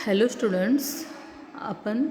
Hello students, आपण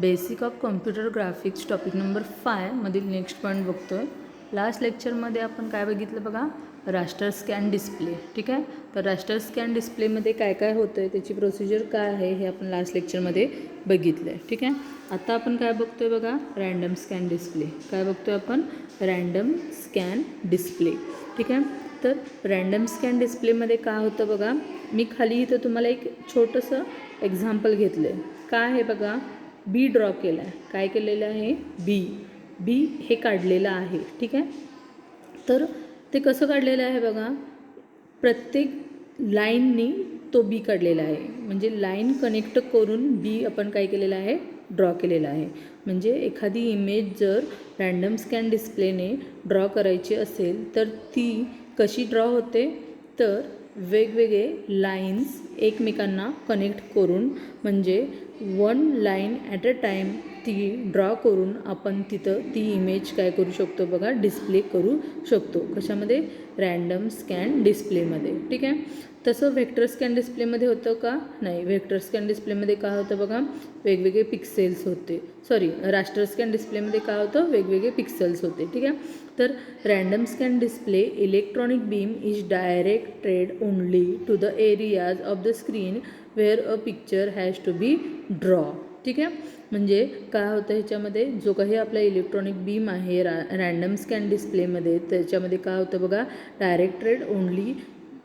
basic of computer graphics topic number 5 मधील next point बघतो आहे. लास्ट लेक्चरमध्ये आपण काय बघितलं बघा, रास्टर स्कॅन डिस्प्ले. ठीक आहे, तर रास्टर स्कॅन डिस्प्लेमध्ये काय काय होतं आहे, त्याची प्रोसिजर काय आहे हे आपण लास्ट लेक्चरमध्ये बघितलं आहे. ठीक आहे, आता आपण काय बघतो आहे बघा, रँडम स्कॅन डिस्प्ले. काय बघतो आहे आपण? Random scan display. ठीक आहे, तर रँडम स्कॅन डिस्प्लेमध्ये काय होतं बघा, मी खाली इथं तुम्हाला एक छोटंसं एक्झाम्पल घेतलं आहे. काय आहे बघा, बी ड्रॉ केला आहे. काय केलेलं आहे? बी हे काढलेलं आहे. ठीक आहे, तर ते कसं काढलेलं आहे बघा, प्रत्येक लाईननी तो बी काढलेला आहे. म्हणजे लाईन कनेक्ट करून बी आपण काय केलेलं आहे, ड्रॉ केलेला आहे. म्हणजे एखादी इमेज जर रँडम स्कॅन डिस्प्लेने ड्रॉ करायची असेल तर ती कशी ड्रॉ होते, तर वेगवेगळे लाईन्स एकमेकांना कनेक्ट करून, म्हणजे one line at a time ती ड्रॉ करून आपण तिथं ती इमेज काय करू शकतो बघा, डिस्प्ले करू शकतो. कशामध्ये? रँडम स्कॅन डिस्प्लेमध्ये. ठीक आहे, तसं व्हेक्टर स्कॅन डिस्प्लेमध्ये होतं का? नाही. व्हेक्टर स्कॅन डिस्प्लेमध्ये काय होतं बघा, वेगवेगळे पिक्सेल्स होते. रास्टर स्कॅन डिस्प्लेमध्ये काय होतं, वेगवेगळे पिक्सेल्स होते. ठीक आहे, तर random scan display electronic beam is directed only to the areas of the screen where a picture has to be draw. ठीक आहे, म्हणजे काय होतं ह्याच्यामध्ये, जो काही आपला इलेक्ट्रॉनिक बीम आहे रँडम स्कॅन डिस्प्लेमध्ये, त्याच्यामध्ये काय होतं बघा, directed only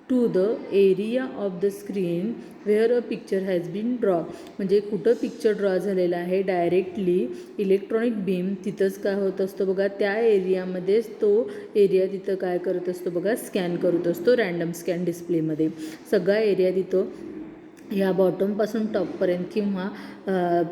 to the area of the screen where a picture has been draw. म्हणजे कुठं पिक्चर ड्रॉ झालेला आहे, डायरेक्टली इलेक्ट्रॉनिक बीम तिथंच काय होत असतो बघा, त्या एरियामध्येच तो एरिया तिथं काय करत असतो बघा, स्कॅन करत असतो. रँडम स्कॅन डिस्प्लेमध्ये सगळा एरिया तिथं ह्या बॉटमपासून टॉपपर्यंत किंवा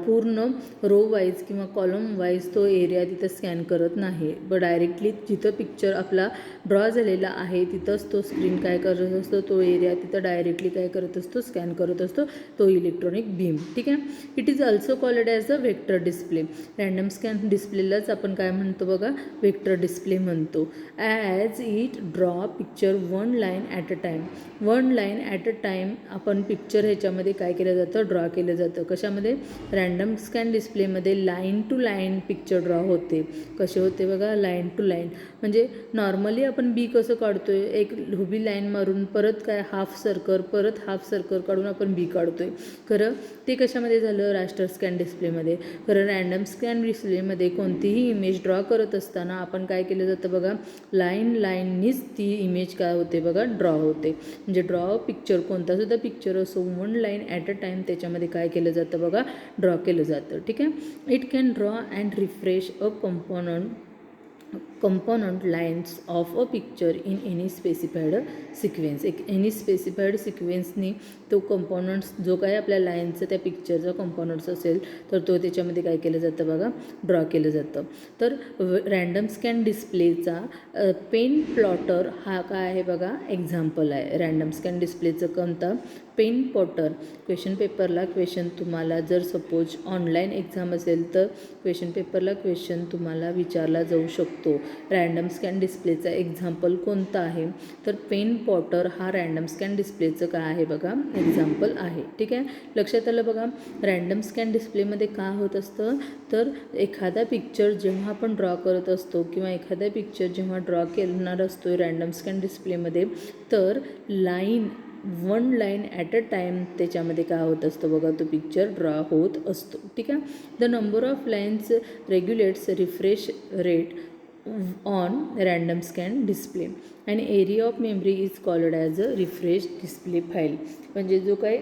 पूर्ण रो वाईज किंवा कॉलम वाईज तो एरिया तिथं स्कॅन करत नाही. डायरेक्टली जिथं पिक्चर आपला ड्रॉ झालेला आहे तिथंच तो स्क्रीन काय करत असतो, तो एरिया तिथं डायरेक्टली काय करत असतो, स्कॅन करत असतो तो इलेक्ट्रॉनिक बीम. ठीक आहे, it is also called as a vector display. Random scan डिस्प्लेलाच आपण काय म्हणतो बघा, व्हेक्टर डिस्प्ले म्हणतो. As it draw picture one line at a time. One line at a time आपण पिक्चर ह्याच्यामध्ये काय केलं जातं, ड्रॉ केलं जातं. कशामध्ये? रँडम स्कॅन डिस्प्लेमध्ये line to line picture draw होते. कसे होते बघा, लाईन टू लाईन. म्हणजे नॉर्मली आपण बी कसं काढतो आहे, एक उभी लाईन मारून परत काय हाफ सर्कल, परत हाफ सर्कल काढून आपण बी काढतो आहे. खरं ते कशामध्ये झालं, रास्टर स्कॅन डिस्प्लेमध्ये. खरं रँडम स्कॅन डिस्प्लेमध्ये कोणतीही इमेज ड्रॉ करत असताना आपण काय केलं जातं बघा, लाईननीच ती इमेज काय होते बघा, ड्रॉ होते. म्हणजे ड्रॉ पिक्चर, कोणतासुद्धा पिक्चर असो, one line at a time त्याच्यामध्ये काय केलं जातं बघा, ड्रॉ केलं जातं. ठीक आहे, it can draw and refresh a component lines of a picture in any specified sequence. Any specified सिक्वेन्सनी तो कंपोनंट्स, जो काय आपल्या लाईनचं त्या पिक्चरचा कंपोनंट्स असेल तर तो त्याच्यामध्ये काय केलं जातं बघा, ड्रॉ केलं जातं. तर रँडम स्कॅन डिस्प्लेचा पेन प्लॉटर हा काय आहे बघा, एक्झाम्पल आहे. रँडम स्कॅन डिस्प्लेचं कोणता, पेन प्लॉटर. क्वेश्चन पेपरला क्वेश्चन तुम्हाला जर सपोज ऑनलाईन एक्झाम असेल तर क्वेश्चन पेपरला क्वेश्चन तुम्हाला विचारला जाऊ शकतो, रँडम स्कॅन डिस्प्लेचा एक्झाम्पल कोणता आहे, तर पेन प्लॉटर हा रँडम स्कॅन डिस्प्लेचं काय आहे बघा, एक्झाम्पल आहे. ठीक आहे, लक्षात आलं बघा. रँडम स्कॅन डिस्प्लेमध्ये काय होत असतं, तर एखादा पिक्चर जेव्हा आपण ड्रॉ करत असतो किंवा एखादा पिक्चर जेव्हा ड्रॉ करणार असतो रँडम स्कॅन डिस्प्लेमध्ये, तर one line at a time त्याच्यामध्ये काय होत असतं बघा, तो पिक्चर ड्रॉ होत असतो. ठीक आहे, the number of lines रेग्युलेट्स refresh rate on random scan display and area of memory is called as a refresh display file. म्हणजे जो काही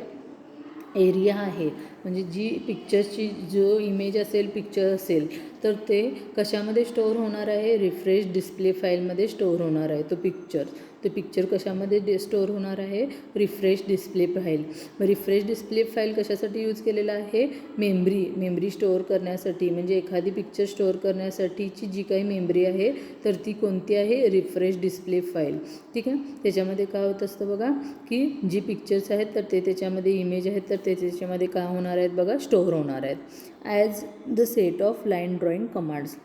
एरिया आहे, म्हणजे जी पिक्चरची जो इमेज असेल, पिक्चर असेल, तर ते कशामध्ये स्टोअर होणार आहे, रिफ्रेश डिस्प्ले फाईलमध्ये स्टोअर होणार आहे. तो पिक्चर कशामध्ये स्टोअर होणार आहे, refresh display file. Refresh display file कशासाठी यूज केलेला आहे, मेमरी स्टोअर करण्यासाठी. म्हणजे एखादी पिक्चर स्टोअर करण्यासाठीची जी काही मेमरी आहे तर ती कोणती आहे, रिफ्रेश डिस्प्ले फाईल. ठीक आहे, त्याच्यामध्ये काय होत असतं बघा, की जी पिक्चर्स आहेत तर ते त्याच्यामध्ये इमेज आहेत तर ते त्याच्यामध्ये काय होणार आहेत बघा, स्टोअर होणार आहेत. As the set of line drawing commands.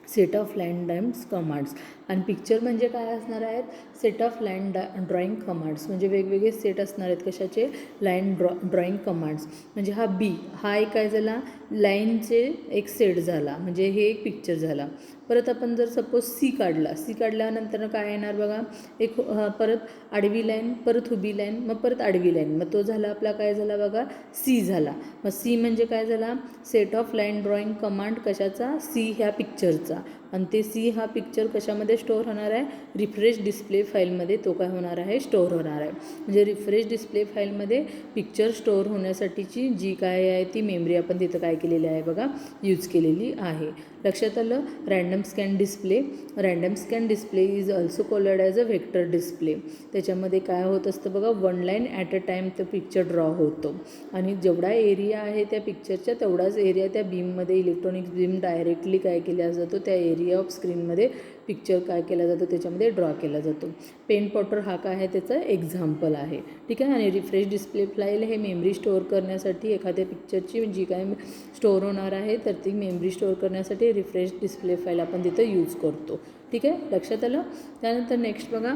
Set of line drawings commands. आणि पिक्चर म्हणजे काय असणार आहेत, set of line drawing commands म्हणजे वेगवेगळे सेट असणार आहेत कशाचे, लाईन ड्रॉइंग कमांड्स. म्हणजे हा बी हा एक काय झाला, लाईनचे एक सेट झाला, म्हणजे हे एक पिक्चर झाला. परत आपण जर सपोज सी काढल्यानंतर काय येणार बघा, एक परत आडवी लाईन, परत उभी लाईन, मग परत आडवी लाईन, मग तो झाला आपला काय झाला बघा, सी झाला. मग सी म्हणजे काय झाला, set of line drawing command कशाचा, सी ह्या पिक्चरचा. आणि ते सी हा पिक्चर कशामध्ये स्टोअर होणार आहे, रिफ्रेश डिस्प्ले फाईलमध्ये तो काय होणार आहे, स्टोअर होणार आहे. म्हणजे रिफ्रेश डिस्प्ले फाईलमध्ये पिक्चर स्टोअर होण्यासाठीची जी काय आहे ती मेमरी आपण तिथं काय केलेली आहे बघा, यूज केलेली आहे. लक्षात आलं. Random scan display is also called as a vector display. त्याच्यामध्ये काय होत असतं बघा, one line at a time तो पिक्चर ड्रॉ होतो आणि जेवढा एरिया आहे त्या पिक्चरच्या तेवढाच एरिया त्या बीममध्ये, इलेक्ट्रॉनिक्स बीम डायरेक्टली काय केला जातो, त्या एरिया ऑफ स्क्रीनमध्ये पिक्चर काय केला जातो, त्याच्यामध्ये ड्रॉ केला जातो. पेन पॉटर हा काय आहे त्याचं एक्झाम्पल आहे. ठीक आहे. आणि रिफ्रेश डिस्प्ले फाईल हे मेमरी स्टोअर करण्यासाठी, एखाद्या पिक्चरची जी काय स्टोअर होणार आहे तर ती मेमरी स्टोअर करण्यासाठी रिफ्रेश डिस्प्ले फाईल आपण तिथं यूज करतो. ठीक आहे, लक्षात आलं. त्यानंतर नेक्स्ट बघा,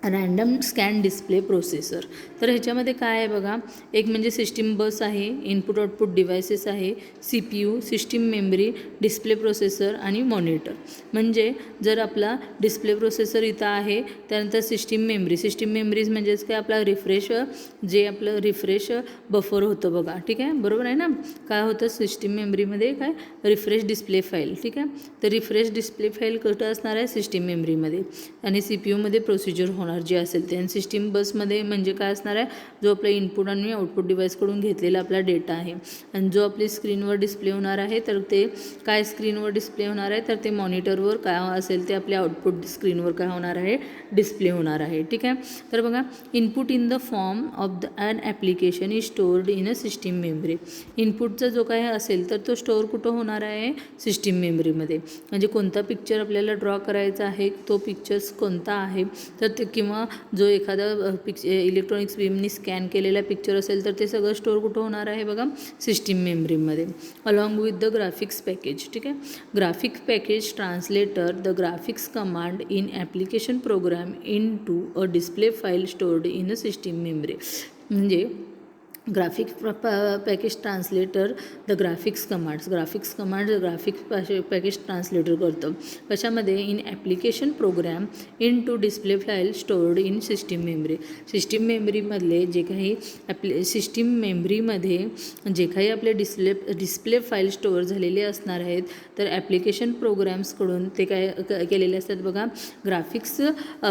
रँडम स्कॅन डिस्प्ले प्रोसेसर. तर ह्याच्यामध्ये काय आहे बघा, एक म्हणजे सिस्टीम बस आहे, इनपुट आउटपुट डिव्हायसेस आहे, CPU, system memory, display processor आणि मॉनिटर. म्हणजे जर आपला डिस्प्ले प्रोसेसर इथं आहे, त्यानंतर सिस्टीम मेमरीज म्हणजेच काय, आपला रिफ्रेश बफर होतं बघा. ठीक आहे, बरोबर आहे ना. काय होतं सिस्टीम मेमरीमध्ये, काय रिफ्रेश डिस्प्ले फाईल. ठीक आहे, तर रिफ्रेश डिस्प्ले फाईल कुठं असणार आहे, सिस्टीम मेमरीमध्ये. आणि CPUमध्ये प्रोसिजर होणार जे असेल ते. आणि सिस्टीम बसमध्ये म्हणजे काय असणार आहे, जो आपला इनपुट आणि आउटपुट डिव्हाइसकडून घेतलेला आपला डेटा आहे. आणि जो आपली स्क्रीनवर डिस्प्ले होणार आहे, तर ते काय स्क्रीनवर डिस्प्ले होणार आहे, तर ते मॉनिटरवर काय असेल ते आपल्या आउटपुट स्क्रीनवर काय होणार आहे, डिस्प्ले होणार आहे. ठीक आहे, तर बघा, input in the form of an application is stored in a system memory. इनपुटचा जो काय असेल तर तो स्टोअर कुठं होणार आहे, सिस्टीम मेमरीमध्ये. म्हणजे कोणता पिक्चर आपल्याला ड्रॉ करायचा आहे, तो पिक्चर्स कोणता आहे, तर ते किंवा जो एखादा इलेक्ट्रॉनिक्स बीमनी स्कॅन केलेला पिक्चर असेल तर ते सगळं स्टोअर कुठं होणार आहे बघा, सिस्टीम मेमरीमध्ये, along with the graphics package. ठीक आहे, graphics package translator the graphics command in application program into a display file stored in a system memory. म्हणजे graphics package translator the graphics commands graphics package translator करतं कशामध्ये, in application program into display file stored in system memory. System मेमरीमधले जे काही system मेमरीमध्ये जे काही आपले डिस्प्ले फाईल स्टोअर झालेले असणार आहेत, तर ॲप्लिकेशन प्रोग्राम्सकडून ते काय केलेले असतात बघा, graphics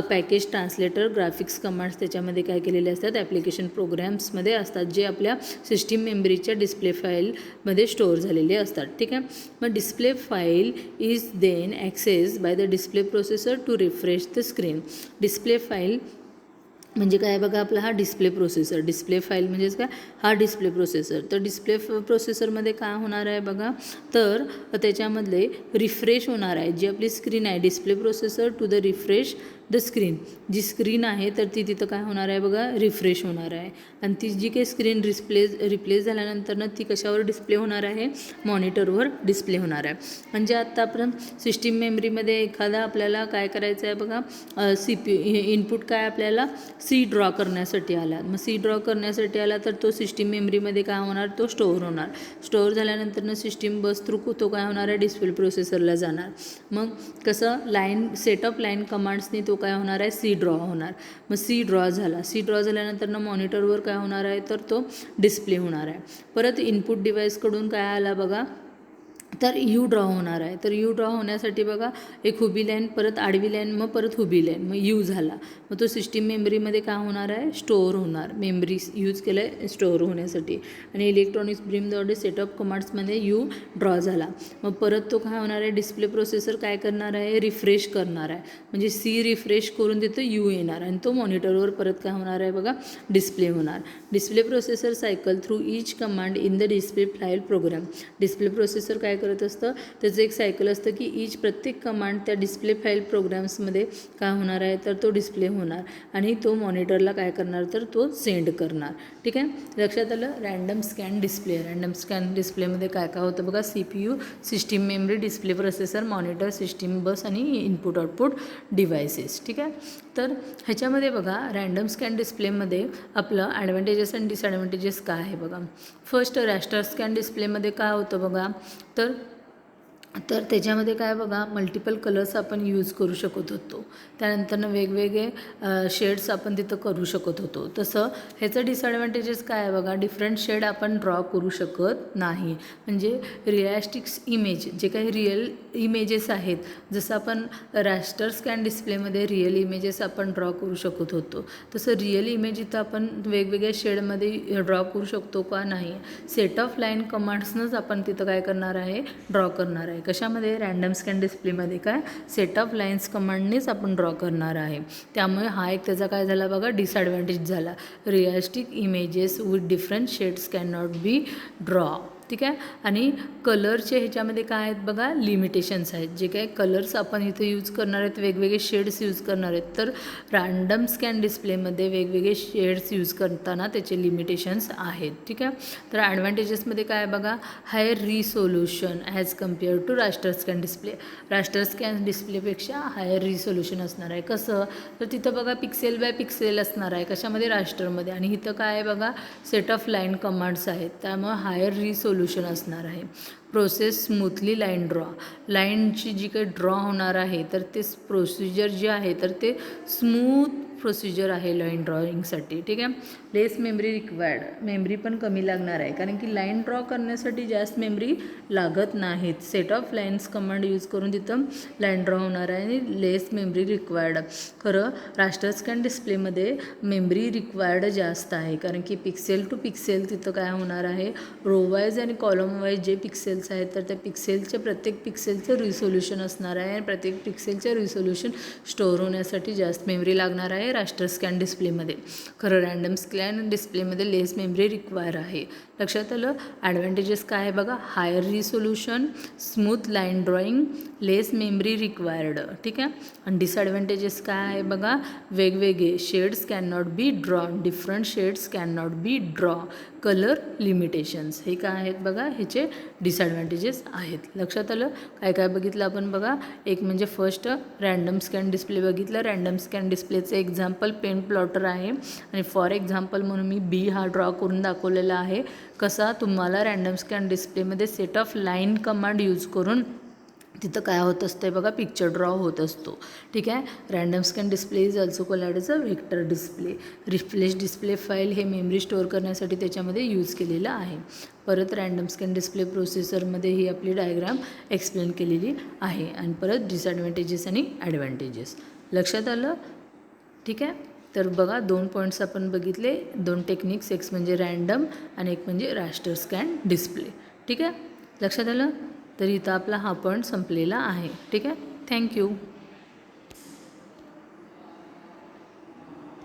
package translator graphics commands त्याच्यामध्ये काय केलेले असतात, ॲप्लिकेशन प्रोग्राम्समध्ये असतात, जे आपल्या सिस्टीम मेमरीच्या डिस्प्ले फाईलमध्ये स्टोअर झालेले असतात. ठीक आहे, मग display file is then access by the display processor to refresh the screen. Display file म्हणजे काय बघा, आपला हा डिस्प्ले फाईल म्हणजेच काय, हा डिस्प्ले प्रोसेसर. तर डिस्प्ले प्रोसेसरमध्ये काय होणार आहे बघा, तर त्याच्यामधले रिफ्रेश होणार आहे, जी आपली स्क्रीन आहे, display processor to the refresh the screen. जी स्क्रीन आहे तर ती तिथं काय होणार आहे बघा, रिफ्रेश होणार आहे. आणि ती जी काही स्क्रीन रिप्लेस झाल्यानंतर ती कशावर डिस्प्ले होणार आहे, मॉनिटरवर डिस्प्ले होणार आहे. म्हणजे आत्ता आपण सिस्टीम मेमरीमध्ये एखादा आपल्याला काय करायचं आहे बघा, इनपुट काय आपल्याला सी ड्रॉ करण्यासाठी आला. मग सी ड्रॉ करण्यासाठी आला तर तो सिस्टीम मेमरीमध्ये काय होणार, तो स्टोअर होणार. स्टोअर झाल्यानंतर सिस्टीम बस थ्रू तो काय होणार आहे, डिस्प्ले प्रोसेसरला जाणार. मग कसं सेट ऑफ लाईन कमांड्सनी तो काय होणार आहे, सी ड्रॉ होणार. मग सी ड्रॉ झाल्यानंतर मॉनिटरवर काय होणार आहे, तर तो डिस्प्ले होणार आहे. परत इनपुट डिव्हाइसकडून काय आला बघा, तर यू ड्रॉ होणार आहे. तर यू ड्रॉ होण्यासाठी बघा, एक उभी लाईन, परत आडवी लाईन, मग परत उभी लाईन, मग यू झाला. मग तो सिस्टीम मेमरीमध्ये काय होणार आहे, स्टोअर होणार. मेमरी यूज केलं आहे स्टोअर होण्यासाठी. आणि इलेक्ट्रॉनिक्स ब्रीमद्वारे सेट ऑफ कमांड्समध्ये यू ड्रॉ झाला. मग परत तो काय होणार आहे, डिस्प्ले प्रोसेसर काय करणार आहे, रिफ्रेश करणार आहे. म्हणजे सी रिफ्रेश करून तिथं यू येणार आणि तो मॉनिटरवर परत काय होणार आहे बघा, डिस्प्ले होणार. Display processor cycle through each command in the display file program. Display processor काय करत करत असतं, त्याचं एक सायकल असतं की प्रत्येक कमांड त्या डिस्प्ले फाईल प्रोग्राम्समध्ये काय होणार आहे, तर तो डिस्प्ले होणार आणि तो मॉनिटरला काय करणार, तर तो सेंड करणार. ठीक आहे, लक्षात आलं. रँडम स्कॅन डिस्प्लेमध्ये काय काय होतं बघा, CPU, system memory, display processor, monitor, system bus आणि इनपुट आउटपुट डिव्हायसेस. ठीक आहे, तर ह्याच्यामध्ये बघा रँडम स्कॅन डिस्प्लेमध्ये आपलं ॲडव्हान्टेजेस आणि डिसॲडव्हान्टेजेस काय आहे बघा. फर्स्ट, रॅस्टर स्कॅन डिस्प्लेमध्ये काय होतं बघा, तर त्याच्यामध्ये काय बघा, मल्टिपल कलर्स आपण यूज करू शकत होतो. त्यानंतरनं वेगवेगळे शेड्स आपण तिथं करू शकत होतो. तसं ह्याचं डिसॲडव्हान्टेजेस काय आहे बघा, डिफरंट शेड आपण ड्रॉ करू शकत नाही. म्हणजे रिॲलिस्टिक्स इमेज, जे काही रिअल इमेजेस आहेत, जसं आपण रॅस्टर स्कॅन डिस्प्लेमध्ये रिअल इमेजेस आपण ड्रॉ करू शकत होतो, तसं रिअल इमेज इथं आपण वेगवेगळ्या शेडमध्ये ड्रॉ करू शकतो का, नाही. सेट ऑफ लाईन कमांड्सनंच आपण तिथं काय करणार आहे, ड्रॉ करणार आहे. कशामध्ये, रँडम स्कॅन डिस्प्लेमध्ये काय सेट ऑफ लाईन्स कमांडनेच आपण ड्रॉ करणार आहे. त्यामुळे हा एक त्याचा काय झाला बघा, डिसॲडव्हान्टेज झाला. Realistic images with different shades can not be draw. ठीक आहे, आणि कलरचे ह्याच्यामध्ये काय आहेत बघा, लिमिटेशन्स आहेत. जे काही कलर्स आपण इथे यूज करणार आहेत, वेगवेगळे शेड्स यूज करणार आहेत, तर रँडम स्कॅन डिस्प्लेमध्ये वेगवेगळे शेड्स यूज करताना त्याचे लिमिटेशन्स आहेत. ठीक आहे, तर ॲडव्हान्टेजेसमध्ये काय बघा, higher resolution as compare to raster scan display. Raster scan डिस्प्लेपेक्षा हायर रिसोल्युशन असणार आहे. कसं, तर तिथं बघा पिक्सेल बाय पिक्सेल असणार आहे, कशामध्ये, रास्टरमध्ये. आणि इथं काय आहे बघा, सेट ऑफ लाईन कमांड्स आहेत, त्यामुळे हायर रिसोल्युशन असणार आहे. प्रोसेस स्मूथली लाईन ड्रॉ, लाईनची जी काही ड्रॉ होणार आहे, तर ते प्रोसिजर जे आहे, तर ते स्मूथ प्रोसिजर आहे लाईन ड्रॉईंगसाठी. ठीक आहे, लेस मेमरी रिक्वायर्ड, मेमरी पण कमी लागणार आहे, कारण की लाईन ड्रॉ करण्यासाठी जास्त मेमरी लागत नाहीत. Set of lines command use करून तिथं लाईन ड्रॉ होणार आहे आणि लेस मेमरी रिक्वायर्ड. खरं रास्टर स्कॅन डिस्प्लेमध्ये मेमरी रिक्वायर्ड जास्त आहे, कारण की पिक्सेल टू पिक्सेल तिथं काय होणार आहे, रो वाईज आणि कॉलम वाईज जे पिक्सेल्स आहेत, तर त्या पिक्सेलचे प्रत्येक पिक्सेलचं रिसोल्युशन असणार आहे आणि प्रत्येक पिक्सेलचं रिसोल्युशन स्टोअर होण्यासाठी जास्त मेमरी लागणार आहे रास्टर स्कॅन डिस्प्लेमध्ये. खरं रँडम स्कॅन डिस्प्लेमध्ये लेस मेमरी रिक्वायर आहे. लक्षात आलं. ॲडव्हान्टेजेस काय आहे बघा, higher resolution, smooth line drawing, less memory required. ठीक आहे, आणि डिसॲडव्हान्टेजेस काय आहे बघा, वेगवेगळे shades can not be draw, different shades can not be draw, colour limitations. हे काय आहेत बघा, ह्याचे डिसॲडव्हान्टेजेस आहेत. लक्षात आलं. काय काय बघितलं आपण बघा, एक म्हणजे फर्स्ट रँडम स्कॅन डिस्प्ले बघितलं. रँडम स्कॅन डिस्प्लेचं एक्झाम्पल पेन प्लॉटर आहे आणि फॉर एक्झाम्पल म्हणून मी बी हा ड्रॉ करून दाखवलेला आहे. कसा, तुम्हाला रँडम स्कॅन डिस्प्लेमध्ये set of line command use करून तिथं काय होत असतं बघा, पिक्चर ड्रॉ होत असतो. ठीक आहे, random scan display is also called as a vector display. Refresh display file हे मेमरी स्टोअर करण्यासाठी त्याच्यामध्ये यूज केलेलं आहे. परत रँडम स्कॅन डिस्प्ले प्रोसेसरमध्ये ही आपली डायग्राम एक्सप्लेन केलेली आहे. आणि परत डिसॲडव्हान्टेजेस आणि ॲडव्हान्टेजेस लक्षात आलं. ठीक आहे, तर बघा 2 पॉईंट्स आपण बघितले, 2 टेक्निक्स, एक म्हणजे रँडम आणि एक म्हणजे रास्टर स्कॅन डिस्प्ले. ठीक आहे, लक्षात आलं. तर इथं आपला हा पॉईंट संपलेला आहे. ठीक आहे, थँक्यू.